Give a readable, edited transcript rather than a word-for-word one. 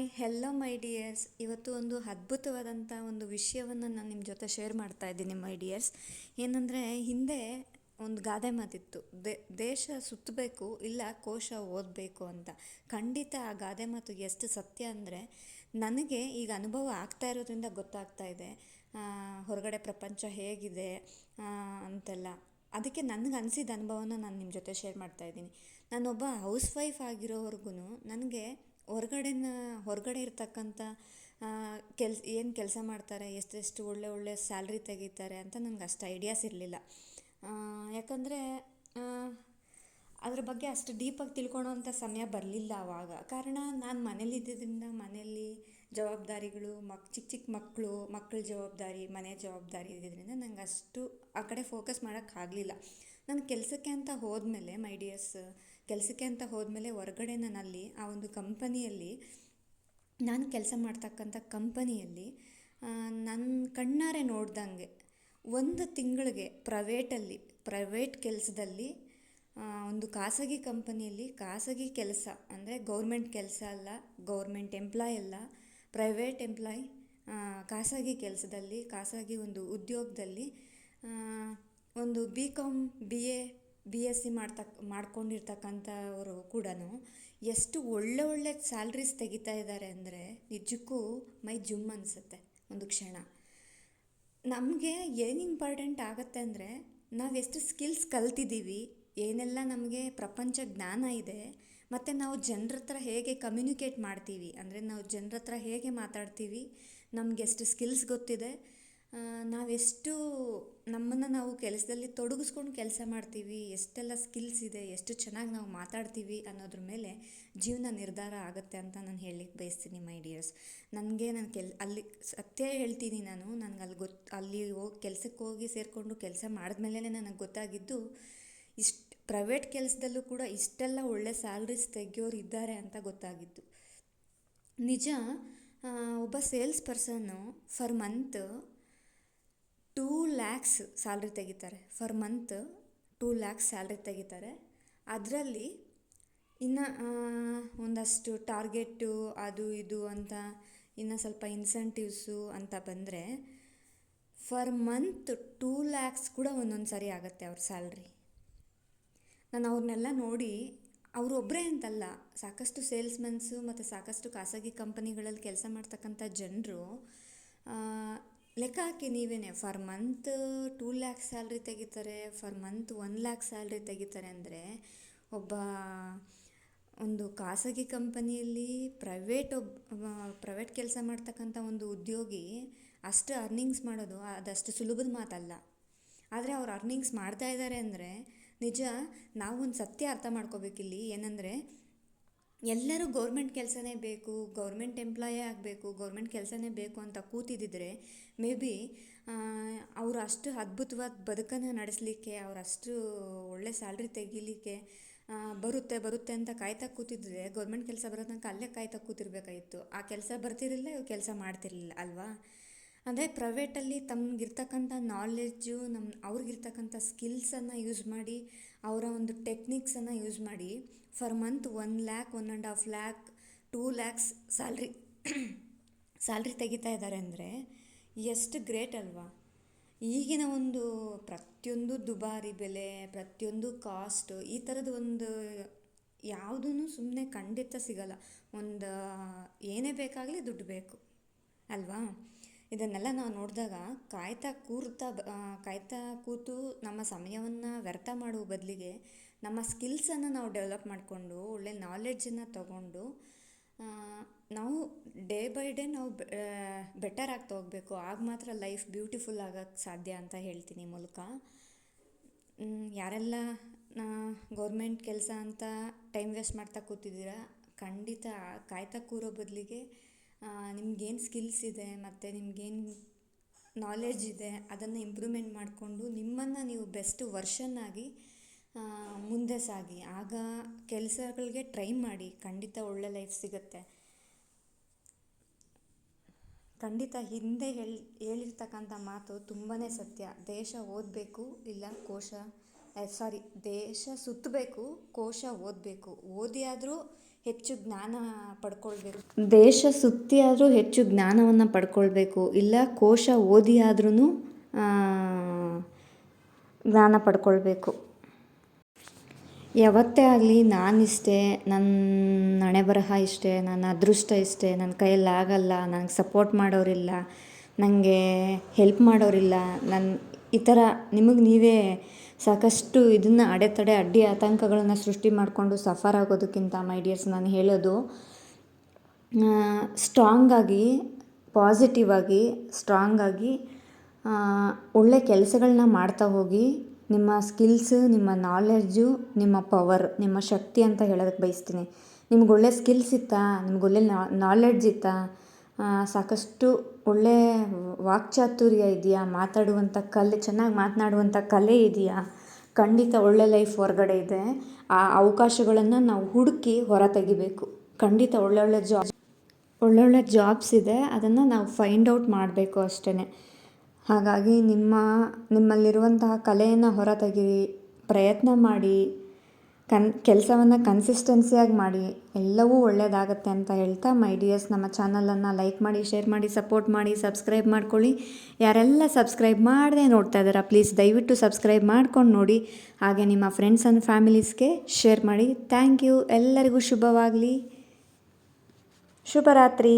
Hi hello ಮೈ dears. ಇವತ್ತು ಒಂದು ಅದ್ಭುತವಾದಂಥ ಒಂದು ವಿಷಯವನ್ನು ನಾನು ನಿಮ್ಮ ಜೊತೆ ಶೇರ್ ಮಾಡ್ತಾ ಇದ್ದೀನಿ ಮೈ ಡಿಯರ್ಸ್. ಏನಂದರೆ, ಹಿಂದೆ ಒಂದು ಗಾದೆ ಮಾತಿತ್ತು, ದೇಶ ಸುತ್ತಬೇಕು ಇಲ್ಲ ಕೋಶ ಓದಬೇಕು ಅಂತ. ಖಂಡಿತ ಆ ಗಾದೆ ಮಾತು ಎಷ್ಟು ಸತ್ಯ ಅಂದರೆ, ನನಗೆ ಈಗ ಅನುಭವ ಆಗ್ತಾ ಇರೋದ್ರಿಂದ ಗೊತ್ತಾಗ್ತಾ ಇದೆ ಹೊರಗಡೆ ಪ್ರಪಂಚ ಹೇಗಿದೆ ಅಂತೆಲ್ಲ. ಅದಕ್ಕೆ ನನಗೆ ಅನಿಸಿದ ಅನುಭವನ ನಾನು ನಿಮ್ಮ ಜೊತೆ ಶೇರ್ ಮಾಡ್ತಾ ಇದ್ದೀನಿ. ನಾನೊಬ್ಬ ಹೌಸ್ ವೈಫ್ ಆಗಿರೋವರೆಗೂ ನನಗೆ ಹೊರಗಡೆ ಇರ್ತಕ್ಕಂಥ ಏನು ಕೆಲಸ ಮಾಡ್ತಾರೆ, ಎಷ್ಟೆಷ್ಟು ಒಳ್ಳೆ ಸ್ಯಾಲ್ರಿ ತೆಗಿತಾರೆ ಅಂತ ನನಗೆ ಅಷ್ಟು ಐಡಿಯಾಸ್ ಇರಲಿಲ್ಲ. ಯಾಕಂದರೆ ಅದ್ರ ಬಗ್ಗೆ ಅಷ್ಟು ಡೀಪಾಗಿ ತಿಳ್ಕೊಳೋವಂಥ ಸಮಯ ಬರಲಿಲ್ಲ ಆವಾಗ. ಕಾರಣ ನಾನು ಮನೇಲಿದ್ದರಿಂದ ಮನೆಯಲ್ಲಿ ಜವಾಬ್ದಾರಿಗಳು, ಚಿಕ್ಕ ಚಿಕ್ಕ ಮಕ್ಕಳ ಜವಾಬ್ದಾರಿ, ಮನೆ ಜವಾಬ್ದಾರಿ ಇದ್ದಿದ್ದರಿಂದ ನಂಗೆ ಅಷ್ಟು ಆ ಕಡೆ ಫೋಕಸ್ ಮಾಡೋಕ್ಕಾಗಲಿಲ್ಲ. ನಾನು ಕೆಲಸಕ್ಕೆ ಅಂತ ಹೋದ್ಮೇಲೆ ಮೈ ಡಿಯರ್ಸ್, ಕೆಲಸಕ್ಕೆ ಅಂತ ಹೋದ್ಮೇಲೆ ಹೊರಗಡೆ ನಾನಲ್ಲಿ ಆ ಒಂದು ಕಂಪನಿಯಲ್ಲಿ, ನಾನು ಕೆಲಸ ಮಾಡ್ತಕ್ಕಂಥ ಕಂಪನಿಯಲ್ಲಿ ನನ್ನ ಕಣ್ಣಾರೆ ನೋಡ್ದಂಗೆ ಒಂದು ತಿಂಗಳಿಗೆ ಪ್ರೈವೇಟ್ ಕೆಲಸದಲ್ಲಿ, ಒಂದು ಖಾಸಗಿ ಕಂಪನಿಯಲ್ಲಿ ಖಾಸಗಿ ಕೆಲಸ ಅಂದರೆ ಗೌರ್ಮೆಂಟ್ ಕೆಲಸ ಅಲ್ಲ, ಗೌರ್ಮೆಂಟ್ ಎಂಪ್ಲಾಯ್ ಅಲ್ಲ, ಪ್ರೈವೇಟ್ ಎಂಪ್ಲಾಯ್, ಖಾಸಗಿ ಕೆಲಸದಲ್ಲಿ, ಖಾಸಗಿ ಒಂದು ಉದ್ಯೋಗದಲ್ಲಿ ಒಂದು BCom BSc ಮಾಡ್ಕೊಂಡಿರ್ತಕ್ಕಂಥವರು ಕೂಡ ಎಷ್ಟು ಒಳ್ಳೆ ಸ್ಯಾಲ್ರೀಸ್ ತೆಗಿತಾ ಇದ್ದಾರೆ ಅಂದರೆ ನಿಜಕ್ಕೂ ಮೈ ಜುಮ್ ಅನಿಸುತ್ತೆ ಒಂದು ಕ್ಷಣ. ನಮಗೆ ಏನು ಇಂಪಾರ್ಟೆಂಟ್ ಆಗುತ್ತೆ ಅಂದರೆ, ನಾವೆಷ್ಟು ಸ್ಕಿಲ್ಸ್ ಕಲ್ತಿದ್ದೀವಿ, ಏನೆಲ್ಲ ನಮಗೆ ಪ್ರಪಂಚ ಜ್ಞಾನ ಇದೆ, ಮತ್ತು ನಾವು ಜನರ ಹತ್ರ ಹೇಗೆ ಕಮ್ಯುನಿಕೇಟ್ ಮಾಡ್ತೀವಿ, ಅಂದರೆ ನಾವು ಜನರ ಹತ್ರ ಹೇಗೆ ಮಾತಾಡ್ತೀವಿ, ನಮಗೆಷ್ಟು ಸ್ಕಿಲ್ಸ್ ಗೊತ್ತಿದೆ, ನಾವೆಷ್ಟು ನಮ್ಮನ್ನು ನಾವು ಕೆಲಸದಲ್ಲಿ ತೊಡಗಿಸ್ಕೊಂಡು ಕೆಲಸ ಮಾಡ್ತೀವಿ, ಎಷ್ಟೆಲ್ಲ ಸ್ಕಿಲ್ಸ್ ಇದೆ, ಎಷ್ಟು ಚೆನ್ನಾಗಿ ನಾವು ಮಾತಾಡ್ತೀವಿ ಅನ್ನೋದ್ರ ಮೇಲೆ ಜೀವನ ನಿರ್ಧಾರ ಆಗುತ್ತೆ ಅಂತ ನಾನು ಹೇಳಲಿಕ್ಕೆ ಬಯಸ್ತೀನಿ ಮೈ ಡಿಯರ್ಸ್. ನನಗೆ ಅಲ್ಲಿ ಸತ್ಯ ಹೇಳ್ತೀನಿ, ನನಗೆ ಅಲ್ಲಿ ಕೆಲಸಕ್ಕೆ ಹೋಗಿ ಸೇರಿಕೊಂಡು ಕೆಲಸ ಮಾಡಿದ್ಮೇಲೆ ನನಗೆ ಗೊತ್ತಾಗಿದ್ದು, ಪ್ರೈವೇಟ್ ಕೆಲಸದಲ್ಲೂ ಕೂಡ ಇಷ್ಟೆಲ್ಲ ಒಳ್ಳೆ ಸ್ಯಾಲ್ರೀಸ್ ತೆಗಿಯೋರು ಇದ್ದಾರೆ ಅಂತ ಗೊತ್ತಾಗಿತ್ತು. ನಿಜ. ಒಬ್ಬ ಸೇಲ್ಸ್ ಪರ್ಸನ್ನು ಫರ್ ಮಂತ್ 2 lakhs ಸ್ಯಾಲ್ರಿ ತೆಗಿತಾರೆ. ಫರ್ ಮಂತ್ 2 lakhs ಸ್ಯಾಲ್ರಿ ತೆಗಿತಾರೆ. ಅದರಲ್ಲಿ ಇನ್ನು ಒಂದಷ್ಟು ಟಾರ್ಗೆಟು ಅದು ಇದು ಅಂತ ಇನ್ನು ಸ್ವಲ್ಪ ಇನ್ಸೆಂಟಿವ್ಸು ಅಂತ ಬಂದರೆ ಫರ್ ಮಂತ್ 2 lakhs ಕೂಡ ಒಂದೊಂದು ಸಾರಿ ಆಗುತ್ತೆ ಅವ್ರ ಸ್ಯಾಲ್ರಿ. ನಾನು ಅವ್ರನ್ನೆಲ್ಲ ನೋಡಿ, ಅವರೊಬ್ಬರೇ ಅಂತಲ್ಲ, ಸಾಕಷ್ಟು ಸೇಲ್ಸ್ಮನ್ಸು ಮತ್ತು ಸಾಕಷ್ಟು ಖಾಸಗಿ ಕಂಪನಿಗಳಲ್ಲಿ ಕೆಲಸ ಮಾಡ್ತಕ್ಕಂಥ ಜನರು ಲೆಕ್ಕ ಹಾಕಿ ನೀವೇನೆ, ಫರ್ ಮಂತ್ 2 lakhs ಸ್ಯಾಲ್ರಿ ತೆಗಿತಾರೆ, ಫರ್ ಮಂತ್ 1 lakh ಸ್ಯಾಲ್ರಿ ತೆಗಿತಾರೆ ಅಂದರೆ, ಒಂದು ಖಾಸಗಿ ಕಂಪನಿಯಲ್ಲಿ ಪ್ರೈವೇಟ್ ಕೆಲಸ ಮಾಡ್ತಕ್ಕಂಥ ಒಂದು ಉದ್ಯೋಗಿ ಅಷ್ಟು ಅರ್ನಿಂಗ್ಸ್ ಮಾಡೋದು ಅದಷ್ಟು ಸುಲಭದ ಮಾತಲ್ಲ. ಆದರೆ ಅವ್ರು ಅರ್ನಿಂಗ್ಸ್ ಮಾಡ್ತಾ ಇದ್ದಾರೆ ಅಂದರೆ ನಿಜ. ನಾವೊಂದು ಸತ್ಯ ಅರ್ಥ ಮಾಡ್ಕೋಬೇಕಿಲ್ಲಿ, ಏನಂದರೆ ಎಲ್ಲರೂ ಗೌರ್ಮೆಂಟ್ ಕೆಲಸನೇ ಬೇಕು, ಗೌರ್ಮೆಂಟ್ ಎಂಪ್ಲಾಯೇ ಆಗಬೇಕು, ಗೌರ್ಮೆಂಟ್ ಕೆಲಸನೇ ಬೇಕು ಅಂತ ಕೂತಿದ್ದಿದ್ರೆ ಮೇ ಬಿ ಅವರು ಅಷ್ಟು ಅದ್ಭುತವಾದ ಬದುಕನ್ನು ನಡೆಸಲಿಕ್ಕೆ, ಅವರಷ್ಟು ಒಳ್ಳೆ ಸ್ಯಾಲ್ರಿ ತೆಗಿಲಿಕ್ಕೆ ಬರುತ್ತೆ ಅಂತ ಕಾಯ್ತಾ ಕೂತಿದ್ರೆ, ಗೌರ್ಮೆಂಟ್ ಕೆಲಸ ಬರೋ ತನಕ ಅಲ್ಲೇ ಕಾಯ್ತಾ ಕೂತಿರ್ಬೇಕಾಗಿತ್ತು. ಆ ಕೆಲಸ ಬರ್ತಿರಲಿಲ್ಲ, ಇವ್ರು ಕೆಲಸ ಮಾಡ್ತಿರ್ಲಿಲ್ಲ ಅಲ್ವಾ. ಅಂದರೆ ಪ್ರೈವೇಟಲ್ಲಿ ತಮಗಿರ್ತಕ್ಕಂಥ ನಾಲೆಡ್ಜು, ಅವ್ರಿಗಿರ್ತಕ್ಕಂಥ ಸ್ಕಿಲ್ಸನ್ನು ಯೂಸ್ ಮಾಡಿ, ಅವರ ಒಂದು ಟೆಕ್ನಿಕ್ಸನ್ನು ಯೂಸ್ ಮಾಡಿ per month 1 lakh, 1.5 lakh, 2 lakhs salary ತೆಗಿತಾ ಇದ್ದಾರೆ ಅಂದರೆ ಎಷ್ಟು ಗ್ರೇಟ್ ಅಲ್ವಾ. ಈಗಿನ ಒಂದು ಪ್ರತಿಯೊಂದು ದುಬಾರಿ ಬೆಲೆ, ಪ್ರತಿಯೊಂದು ಕಾಸ್ಟ್, ಈ ಥರದ್ದು ಒಂದು ಯಾವುದೂ ಸುಮ್ಮನೆ ಖಂಡಿತ ಸಿಗಲ್ಲ. ಏನೇ ಬೇಕಾಗಲಿ ದುಡ್ಡು ಬೇಕು ಅಲ್ವಾ. ಇದನ್ನೆಲ್ಲ ನಾವು ನೋಡಿದಾಗ ಕಾಯ್ತಾ ಕೂತು ನಮ್ಮ ಸಮಯವನ್ನು ವ್ಯರ್ಥ ಮಾಡುವ ಬದಲಿಗೆ ನಮ್ಮ ಸ್ಕಿಲ್ಸನ್ನು ನಾವು ಡೆವಲಪ್ ಮಾಡಿಕೊಂಡು, ಒಳ್ಳೆ ನಾಲೆಡ್ಜನ್ನು ತಗೊಂಡು ನಾವು ಡೇ ಬೈ ಡೇ ನಾವು ಬೆಟರ್ ಆಗ್ತಾ ಹೋಗಬೇಕು. ಆಗ ಮಾತ್ರ ಲೈಫ್ ಬ್ಯೂಟಿಫುಲ್ ಆಗೋಕ್ಕೆ ಸಾಧ್ಯ ಅಂತ ಹೇಳ್ತೀನಿ ಮೂಲಕ. ಯಾರೆಲ್ಲ ಗೌರ್ಮೆಂಟ್ ಕೆಲಸ ಅಂತ ಟೈಮ್ ವೇಸ್ಟ್ ಮಾಡ್ತಾ ಕೂತಿದ್ದೀರಾ, ಖಂಡಿತ ಕಾಯ್ತಾ ಕೂರೋ ಬದಲಿಗೆ ನಿಮ್ಗೇನು ಸ್ಕಿಲ್ಸ್ ಇದೆ ಮತ್ತು ನಿಮ್ಗೇನು ನಾಲೆಡ್ಜ್ ಇದೆ ಅದನ್ನು ಇಂಪ್ರೂವ್ಮೆಂಟ್ ಮಾಡಿಕೊಂಡು ನಿಮ್ಮನ್ನು ನೀವು ಬೆಸ್ಟ್ ವರ್ಷನ್ ಆಗಿ ಮುಂದೆ ಸಾಗಿ. ಆಗ ಕೆಲಸಗಳಿಗೆ ಟ್ರೈ ಮಾಡಿ, ಖಂಡಿತ ಒಳ್ಳೆ ಲೈಫ್ ಸಿಗುತ್ತೆ. ಖಂಡಿತ ಹಿಂದೆ ಹೇಳಿರ್ತಕ್ಕಂಥ ಮಾತು ತುಂಬಾ ಸತ್ಯ. ದೇಶ ಓದಬೇಕು ಇಲ್ಲ ದೇಶ ಸುತ್ತಬೇಕು, ಕೋಶ ಓದಬೇಕು. ಓದಿ ಆದರೂ ಹೆಚ್ಚು ಜ್ಞಾನ ಪಡ್ಕೊಳ್ಬೇಕು. ದೇಶ ಸುತ್ತಿ ಆದರೂ ಹೆಚ್ಚು ಜ್ಞಾನವನ್ನು ಪಡ್ಕೊಳ್ಬೇಕು, ಇಲ್ಲ ಕೋಶ ಓದಿ ಆದ್ರೂ ಜ್ಞಾನ ಪಡ್ಕೊಳ್ಬೇಕು. ಯಾವತ್ತೇ ಆಗಲಿ ನಾನಿಷ್ಟೇ, ನನ್ನ ಹಣೆ ಬರಹ ಇಷ್ಟೇ, ನನ್ನ ಅದೃಷ್ಟ ಇಷ್ಟೇ, ನನ್ನ ಕೈಯಲ್ಲಿ ಆಗಲ್ಲ, ನನಗೆ ಸಪೋರ್ಟ್ ಮಾಡೋರಿಲ್ಲ, ನನಗೆ ಹೆಲ್ಪ್ ಮಾಡೋರಿಲ್ಲ, ಈ ಥರ ನಿಮಗೆ ನೀವೇ ಸಾಕಷ್ಟು ಇದನ್ನು ಅಡೆತಡೆ ಅಡ್ಡಿ ಆತಂಕಗಳನ್ನು ಸೃಷ್ಟಿ ಮಾಡಿಕೊಂಡು ಸಫರ್ ಆಗೋದಕ್ಕಿಂತ ಮೈ ಡಿಯರ್ಸ್ ನಾನು ಹೇಳೋದು, ಸ್ಟ್ರಾಂಗಾಗಿ, ಪಾಸಿಟಿವ್ ಆಗಿ, ಸ್ಟ್ರಾಂಗಾಗಿ ಒಳ್ಳೆ ಕೆಲಸಗಳನ್ನ ಮಾಡ್ತಾ ಹೋಗಿ. ನಿಮ್ಮ ಸ್ಕಿಲ್ಸು, ನಿಮ್ಮ ನಾಲೆಡ್ಜು, ನಿಮ್ಮ ಪವರ್, ನಿಮ್ಮ ಶಕ್ತಿ ಅಂತ ಹೇಳೋದಕ್ಕೆ ಬಯಸ್ತೀನಿ. ನಿಮ್ಗೆ ಒಳ್ಳೆ ಸ್ಕಿಲ್ಸ್ ಇತ್ತಾ, ನಿಮ್ಗೆ ಒಳ್ಳೆ ನಾಲೆಡ್ಜ್ ಇತ್ತಾ, ಸಾಕಷ್ಟು ಒಳ್ಳೆ ವಾಕ್ಚಾತುರ್ಯ ಇದೆಯಾ, ಮಾತಾಡುವಂಥ ಕಲೆ, ಚೆನ್ನಾಗಿ ಮಾತನಾಡುವಂಥ ಕಲೆ ಇದೆಯಾ, ಖಂಡಿತ ಒಳ್ಳೆ ಲೈಫ್ ಹೊರಗಡೆ ಇದೆ. ಆ ಅವಕಾಶಗಳನ್ನು ನಾವು ಹುಡುಕಿ ಹೊರ ತೆಗಿಬೇಕು. ಖಂಡಿತ ಒಳ್ಳೊಳ್ಳೆ ಜಾಬ್ಸ್ ಇದೆ, ಅದನ್ನು ನಾವು ಫೈಂಡ್ ಔಟ್ ಮಾಡಬೇಕು ಅಷ್ಟೇ. ಹಾಗಾಗಿ ನಿಮ್ಮಲ್ಲಿರುವಂತಹ ಕಲೆಯನ್ನು ಹೊರ ತೆಗೀರಿ, ಪ್ರಯತ್ನ ಮಾಡಿ, ಕೆಲಸವನ್ನು ಕನ್ಸಿಸ್ಟೆನ್ಸಿಯಾಗಿ ಮಾಡಿ, ಎಲ್ಲವೂ ಒಳ್ಳೆಯದಾಗತ್ತೆ ಅಂತ ಹೇಳ್ತಾ ಮೈ ಡಿಯರ್ಸ್, ನಮ್ಮ ಚಾನಲನ್ನು ಲೈಕ್ ಮಾಡಿ, ಶೇರ್ ಮಾಡಿ, ಸಪೋರ್ಟ್ ಮಾಡಿ, ಸಬ್ಸ್ಕ್ರೈಬ್ ಮಾಡ್ಕೊಳ್ಳಿ. ಯಾರೆಲ್ಲ ಸಬ್ಸ್ಕ್ರೈಬ್ ಮಾಡದೆ ನೋಡ್ತಾ ಇದ್ದೀರಾ, ಪ್ಲೀಸ್ ದಯವಿಟ್ಟು ಸಬ್ಸ್ಕ್ರೈಬ್ ಮಾಡ್ಕೊಂಡು ನೋಡಿ. ಹಾಗೆ ನಿಮ್ಮ ಫ್ರೆಂಡ್ಸ್ ಆ್ಯಂಡ್ ಫ್ಯಾಮಿಲೀಸ್ಗೆ ಶೇರ್ ಮಾಡಿ. Thank you. ಎಲ್ಲರಿಗೂ ಶುಭವಾಗಲಿ. ಶುಭರಾತ್ರಿ.